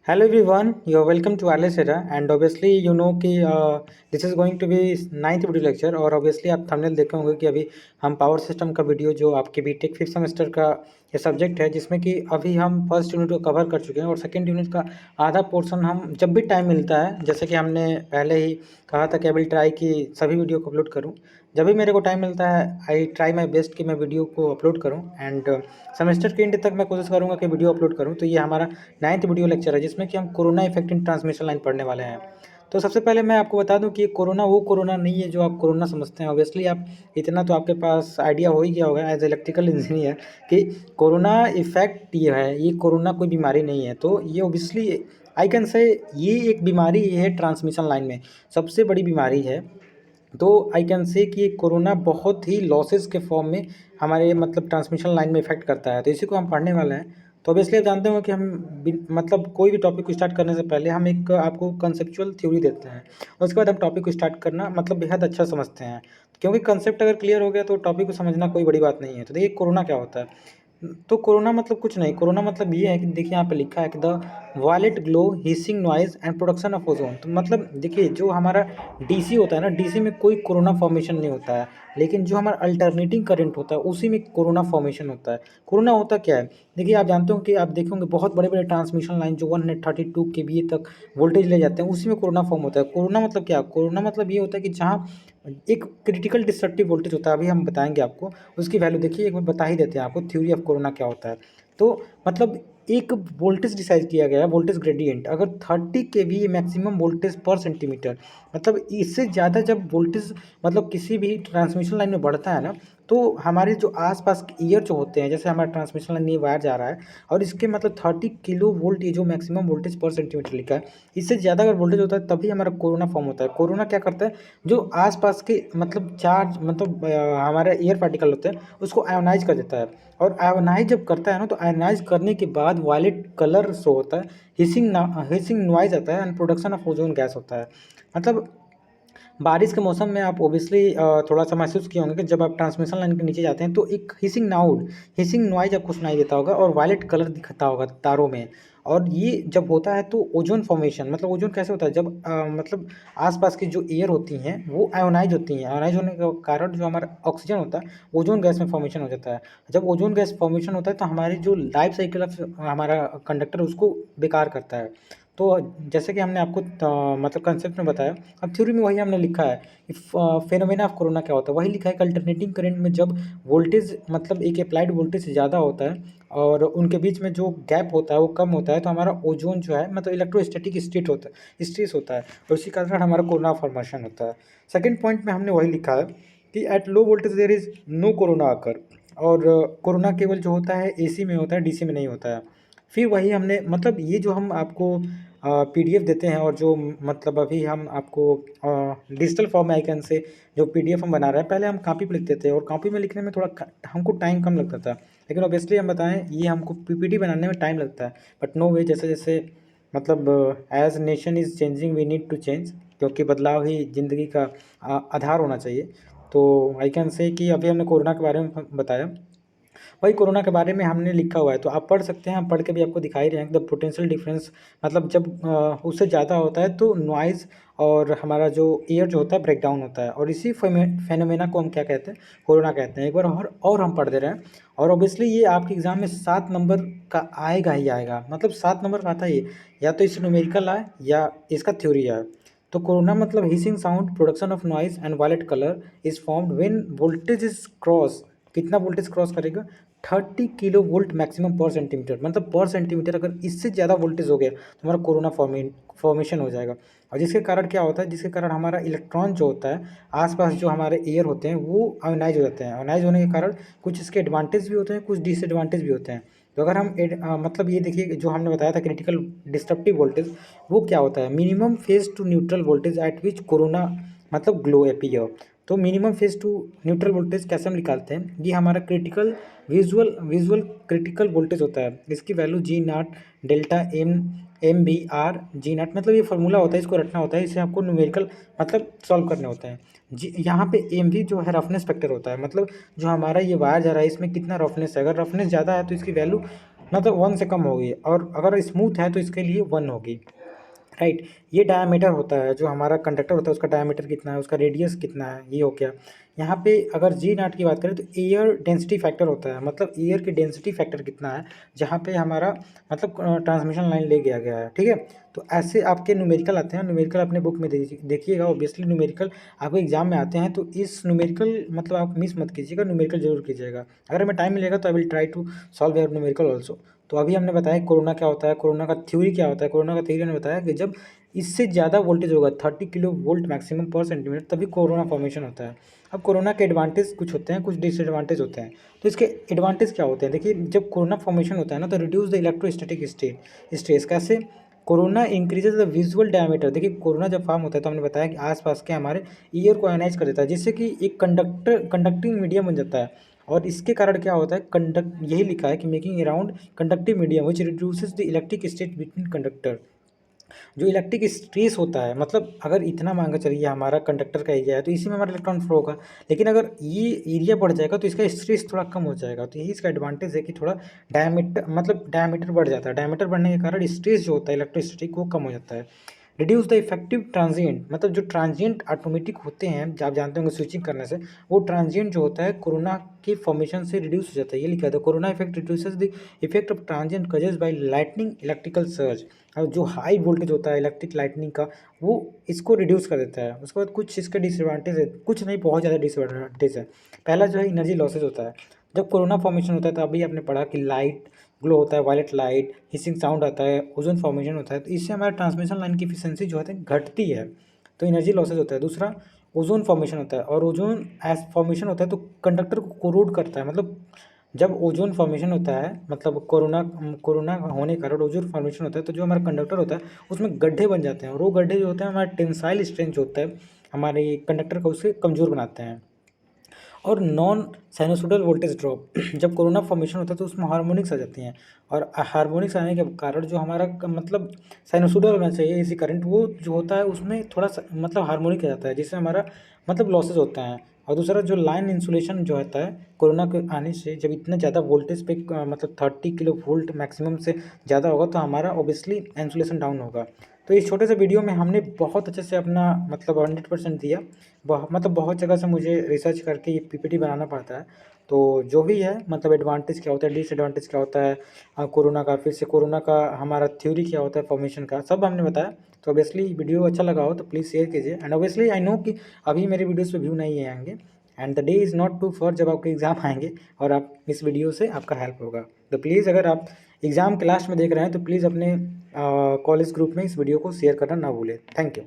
Hello everyone, you're welcome to Alessera and obviously you know कि this is going to be ninth video lecture. और obviously आप thumbnail देखे होंगे कि अभी हम पावर सिस्टम का वीडियो जो आपके बीटेक फिफ्थ सेमेस्टर का ये सब्जेक्ट है, जिसमें कि अभी हम फर्स्ट यूनिट को कवर कर चुके हैं और सेकंड यूनिट का आधा पोर्शन हम जब भी टाइम मिलता है, जैसे कि हमने पहले ही कहा था कि आई विल ट्राई कि सभी वीडियो को अपलोड करूँ। जब भी मेरे को टाइम मिलता है आई ट्राई माई बेस्ट कि मैं वीडियो को अपलोड करूँ एंड सेमेस्टर के एंड तक मैं कोशिश करूँगा कि वीडियो अपलोड करूँ। तो ये हमारा नाइन्थ वीडियो लेक्चर है जिसमें कि हम corona effect in transmission line पढ़ने वाले हैं। तो सबसे पहले मैं आपको बता दूं कि कोरोना वो कोरोना नहीं है जो आप कोरोना समझते हैं। ऑब्वियसली आप इतना तो आपके पास आइडिया हो ही गया होगा एज इलेक्ट्रिकल इंजीनियर कि कोरोना इफेक्ट ये है, ये कोरोना कोई बीमारी नहीं है। तो ये ऑब्वियसली आई कैन से ये एक बीमारी है ट्रांसमिशन लाइन में, सबसे बड़ी बीमारी है। तो आई कैन से कि कोरोना बहुत ही लॉसेस के फॉर्म में हमारे मतलब ट्रांसमिशन लाइन में इफेक्ट करता है। तो इसी को हम पढ़ने वाले हैं। तो ऑब्वियसली आप जानते हो कि हम मतलब कोई भी टॉपिक को स्टार्ट करने से पहले हम एक आपको कंसेप्चुअल थ्योरी देते हैं, उसके बाद हम टॉपिक को स्टार्ट करना मतलब बेहद अच्छा समझते हैं, क्योंकि कंसेप्ट अगर क्लियर हो गया तो टॉपिक को समझना कोई बड़ी बात नहीं है। तो देखिए कोरोना क्या होता है। तो कोरोना मतलब कुछ नहीं, कोरोना मतलब ये है कि देखिए यहाँ पे लिखा है कि the violet glow hissing noise and production of ozone. तो मतलब देखिए जो हमारा डीसी होता है ना, डीसी में कोई कोरोना फॉर्मेशन नहीं होता है, लेकिन जो हमारा अल्टरनेटिंग करंट होता है उसी में कोरोना फॉर्मेशन होता है। कोरोना होता क्या है, देखिए आप जानते हो कि आप देखेंगे बहुत बड़े बड़े ट्रांसमिशन लाइन जो 132 केवीए तक वोल्टेज ले जाते हैं, उसी में कोरोना फॉर्म होता है। कोरोना मतलब क्या, कोरोना मतलब ये होता है कि जहाँ एक क्रिटिकल डिस्ट्रक्टिव वोल्टेज होता है, अभी हम बताएंगे आपको उसकी वैल्यू। देखिए एक बार बता ही देते हैं आपको थ्योरी ऑफ कोरोना क्या होता है। तो मतलब एक वोल्टेज डिसाइड किया गया है, वोल्टेज ग्रेडियंट अगर 30 केवी मैक्सिमम वोल्टेज पर सेंटीमीटर, मतलब इससे ज़्यादा जब वोल्टेज मतलब किसी भी ट्रांसमिशन लाइन में बढ़ता है ना, तो हमारे जो आसपास के ईयर जो होते हैं, जैसे हमारा ट्रांसमिशन लाइन ये वायर जा रहा है और इसके मतलब 30 किलो वोल्ट ये जो मैक्सिमम वोल्टेज पर सेंटीमीटर लिखा है, इससे ज़्यादा अगर वोल्टेज होता है तभी हमारा कोरोना फॉर्म होता है। कोरोना क्या करता है, जो आसपास के मतलब चार्ज मतलब हमारे एयर पार्टिकल होते हैं उसको आयोनाइज कर देता है। और आयोनाइज जब करता है ना, तो आयोनाइज करने के बाद वायलेट कलर शो होता है, हिसिंग नॉइज आता है and production of ozone gas होता है। मतलब बारिश के मौसम में आप ओबियसली थोड़ा सा महसूस किए होंगे कि जब आप ट्रांसमिशन लाइन के नीचे जाते हैं तो एक हिसिंग नॉइज आपको सुनाई देता होगा और वायलेट कलर दिखता होगा तारों में। और ये जब होता है तो ओजोन फॉर्मेशन, मतलब ओजोन कैसे होता है, जब मतलब आसपास की जो एयर होती हैं वो आयोनाइज होती हैं, आयोनाइज होने के कारण जो हमारा ऑक्सीजन होता है ओजोन गैस में फॉर्मेशन हो जाता है। जब ओजोन गैस फॉर्मेशन होता है तो हमारी जो लाइफ साइकिल ऑफ हमारा कंडक्टर उसको बेकार करता है। तो जैसे कि हमने आपको मतलब कंसेप्ट में बताया, अब थ्योरी में वही हमने लिखा है कि फेनोमेना ऑफ कोरोना क्या होता है, वही लिखा है कि अल्टरनेटिंग करंट में जब वोल्टेज मतलब एक अप्लाइड वोल्टेज से ज़्यादा होता है और उनके बीच में जो गैप होता है वो कम होता है, तो हमारा ओजोन जो है मतलब इलेक्ट्रोस्टैटिक स्ट्रेस होता है और उसी कारण हमारा कोरोना फॉर्मेशन होता है। सेकेंड पॉइंट में हमने वही लिखा है कि at low voltage there is no corona आकर। और कोरोना केवल जो होता है एसी में होता है, डीसी में नहीं होता है। फिर वही हमने मतलब ये जो हम आपको पीडीएफ देते हैं और जो मतलब अभी हम आपको डिजिटल फॉर्म में आइकन से जो पीडीएफ हम बना रहे हैं, पहले हम कॉपी पे लिखते थे और कॉपी में लिखने में थोड़ा हमको टाइम कम लगता था, लेकिन ऑब्वियसली हम बताएं ये हमको पीपीटी बनाने में टाइम लगता है। बट नो वे, जैसे जैसे मतलब as nation is changing we need to change, क्योंकि बदलाव ही ज़िंदगी का आधार होना चाहिए। तो आई कैन से कि अभी हमने कोरोना के बारे में बताया, वही कोरोना के बारे में हमने लिखा हुआ है, तो आप पढ़ सकते हैं। हम पढ़ के भी आपको दिखा ही रहे हैं द पोटेंशियल डिफरेंस, मतलब जब उससे ज़्यादा होता है तो नॉइज़ और हमारा जो एयर जो होता है ब्रेक डाउन होता है। और इसी फेनोमेना को हम क्या कहते हैं, कोरोना कहते हैं। एक बार और हम पढ़ दे रहे हैं। और ऑब्वियसली ये आपके एग्जाम में 7 नंबर का आएगा ही आएगा, मतलब 7 नंबर का आता है ये, या तो इससे न्यूमेरिकल आए या इसका थ्योरी आए। तो कोरोना मतलब hissing sound, production of noise and violet colour is formed when voltage is cross, कितना वोल्टेज क्रॉस करेगा, 30 kilo volt maximum per centimetre, मतलब पर सेंटीमीटर अगर इससे ज़्यादा वोल्टेज हो गया तो हमारा कोरोना फॉर्मेशन हो जाएगा। और जिसके कारण क्या होता है, जिसके कारण हमारा इलेक्ट्रॉन जो होता है आसपास जो हमारे एयर होते हैं वो आयोनाइज हो जाते हैं। आयोनाइज होने के कारण कुछ इसके एडवांटेज भी होते हैं, कुछ डिसएडवांटेज भी होते हैं। तो अगर हम मतलब ये देखिए जो हमने बताया था क्रिटिकल डिस्ट्रप्टिव वोल्टेज, वो क्या होता है, minimum phase two neutral voltage at which corona मतलब ग्लो अपीयर। तो minimum phase two neutral voltage कैसे हम निकालते हैं, ये हमारा क्रिटिकल विजुअल क्रिटिकल वोल्टेज होता है। इसकी value G naught delta M B R G naught, मतलब ये फार्मूला होता है, इसको रटना होता है, इसे आपको न्यूमेरिकल मतलब सॉल्व करने होते हैं। जी यहाँ पे एम भी जो है रफनेस फैक्टर होता है, मतलब जो हमारा ये वायर जा रहा है इसमें कितना रफनेस है, अगर रफनेस ज़्यादा है तो इसकी वैल्यू मतलब 1 से कम होगी, और अगर स्मूथ है तो इसके लिए 1 होगी, राइट। ये डायामीटर होता है, जो हमारा कंडक्टर होता है उसका डायामीटर कितना है, उसका रेडियस कितना है, ये हो गया। यहाँ पे अगर जी नॉट की बात करें तो एयर डेंसिटी फैक्टर होता है, मतलब एयर की डेंसिटी फैक्टर कितना है जहाँ पे हमारा मतलब ट्रांसमिशन लाइन ले गया गया है, ठीक है। तो ऐसे आपके न्यूमेरिकल आते हैं, न्यूमेरिकल अपने बुक में देखिएगा। ऑब्वियसली न्यूमेरिकल आपको एग्जाम में आते हैं, तो इस न्यूमेरिकल मतलब आप मिस मत कीजिएगा, न्यूमेरिकल जरूर कीजिएगा। अगर हमें टाइम मिलेगा तो I will try to solve your numerical also. तो अभी हमने बताया कोरोना क्या होता है, कोरोना का थ्योरी क्या होता है। कोरोना का थ्योरी ने बताया कि जब इससे ज़्यादा वोल्टेज होगा 30 kilo volt maximum per centimetre, तभी कोरोना फॉर्मेशन होता है। अब कोरोना के एडवांटेज कुछ होते हैं, कुछ डिसएडवांटेज होते हैं। तो इसके एडवांटेज क्या होते हैं, देखिए जब कोरोना फॉर्मेशन होता है ना, तो रिड्यूस द इलेक्ट्रोस्टैटिक स्ट्रेस। कैसे? Corona increases the visual diameter. देखिए कोरोना जब फॉर्म होता है तो हमने बताया कि आसपास के हमारे ईयर को आयनाइज कर देता है, जिससे कि एक कंडक्टिंग मीडियम बन जाता है। और इसके कारण क्या होता है, कंडक्ट यही लिखा है कि making around conductive medium which reduces the electric state between conductor. जो इलेक्ट्रिक स्ट्रेस होता है, मतलब अगर इतना मान के चलिए हमारा कंडक्टर का एरिया है तो इसी में हमारा इलेक्ट्रॉन फ्लो होगा, लेकिन अगर ये एरिया बढ़ जाएगा तो इसका स्ट्रेस थोड़ा कम हो जाएगा। तो यही इसका एडवांटेज है कि थोड़ा डायमीटर बढ़ जाता है। डायमीटर बढ़ने के कारण स्ट्रेस जो होता है इलेक्ट्रोस्टैटिक वो कम हो जाता है। रिड्यूस द इफेक्टिव ट्रांजिएंट, मतलब जो ट्रांजिएंट ऑटोमेटिक होते हैं, आप जानते होंगे स्विचिंग करने से, वो ट्रांजिएंट जो होता है कोरोना के फॉर्मेशन से रिड्यूस हो जाता है। ये लिखा था, corona effect reduces the effect of transient causes by lightning electrical surge. और जो हाई वोल्टेज होता है इलेक्ट्रिक लाइटनिंग का, वो इसको रिड्यूस कर देता है। उसके बाद कुछ इसके डिसएडवांटेज है, कुछ नहीं बहुत ज़्यादा डिसएडवांटेज है। पहला जो है एनर्जी लॉसेज होता है। जब कोरोना फॉर्मेशन होता है तो अभी आपने पढ़ा कि लाइट ग्लो होता है, वायलेट लाइट, हिसिंग साउंड आता है, ओजोन फॉर्मेशन होता है, तो इससे हमारे ट्रांसमिशन लाइन की एफिशिएंसी जो है घटती है, तो एनर्जी लॉसेज होता है। दूसरा ओजोन फॉर्मेशन होता है, और ओजोन एज फॉर्मेशन होता है तो कंडक्टर को कोरोड करता है। मतलब जब ओजोन फॉर्मेशन होता है, मतलब कोरोना कोरोना होने के कारण ओजोन फॉर्मेशन होता है, तो जो हमारा कंडक्टर होता है उसमें गड्ढे बन जाते हैं, और वो गड्ढे जो होते हैं हमारा टेंसाइल स्ट्रेंथ जो होता है हमारे कंडक्टर को उससे कमज़ोर बनाते हैं। और नॉन साइनोसोडल वोल्टेज ड्रॉप, जब कोरोना फॉर्मेशन होता है तो उसमें हार्मोनिक्स आ जाती हैं, और हार्मोनिक्स आने के कारण जो हमारा मतलब साइनोसोडल होना चाहिए इसी करंट, वो जो होता है उसमें थोड़ा सा मतलब हार्मोनिक आ जाता है, जिससे हमारा मतलब लॉसेज होता है। और दूसरा जो लाइन इंसुलेशन जो होता है कोरोना के आने से, जब इतना ज़्यादा वोल्टेज पे मतलब 30 किलो वोल्ट मैक्सिमम से ज़्यादा होगा तो हमारा ऑब्वियसली इंसुलेशन डाउन होगा। तो इस छोटे से वीडियो में हमने बहुत अच्छे से अपना मतलब 100% दिया। मतलब बहुत जगह से मुझे रिसर्च करके ये पीपीटी बनाना पड़ता है। तो जो भी है मतलब एडवांटेज क्या होता है, डिसएडवांटेज क्या होता है कोरोना का, फिर से कोरोना का हमारा थ्योरी क्या होता है फॉर्मेशन का, सब हमने बताया। तो ऑब्वियसली वीडियो अच्छा लगा हो तो प्लीज़ शेयर कीजिए। एंड ऑब्वियसली आई नो कि अभी मेरे वीडियोज़ पे व्यू नहीं आएंगे, and the day is not too far जब आपके एग्ज़ाम आएंगे और आप इस वीडियो से आपका हेल्प होगा। तो प्लीज़ अगर आप एग्ज़ाम के लास्ट में देख रहे हैं तो प्लीज़ अपने कॉलेज ग्रुप में इस वीडियो को शेयर करना ना भूलें। Thank you.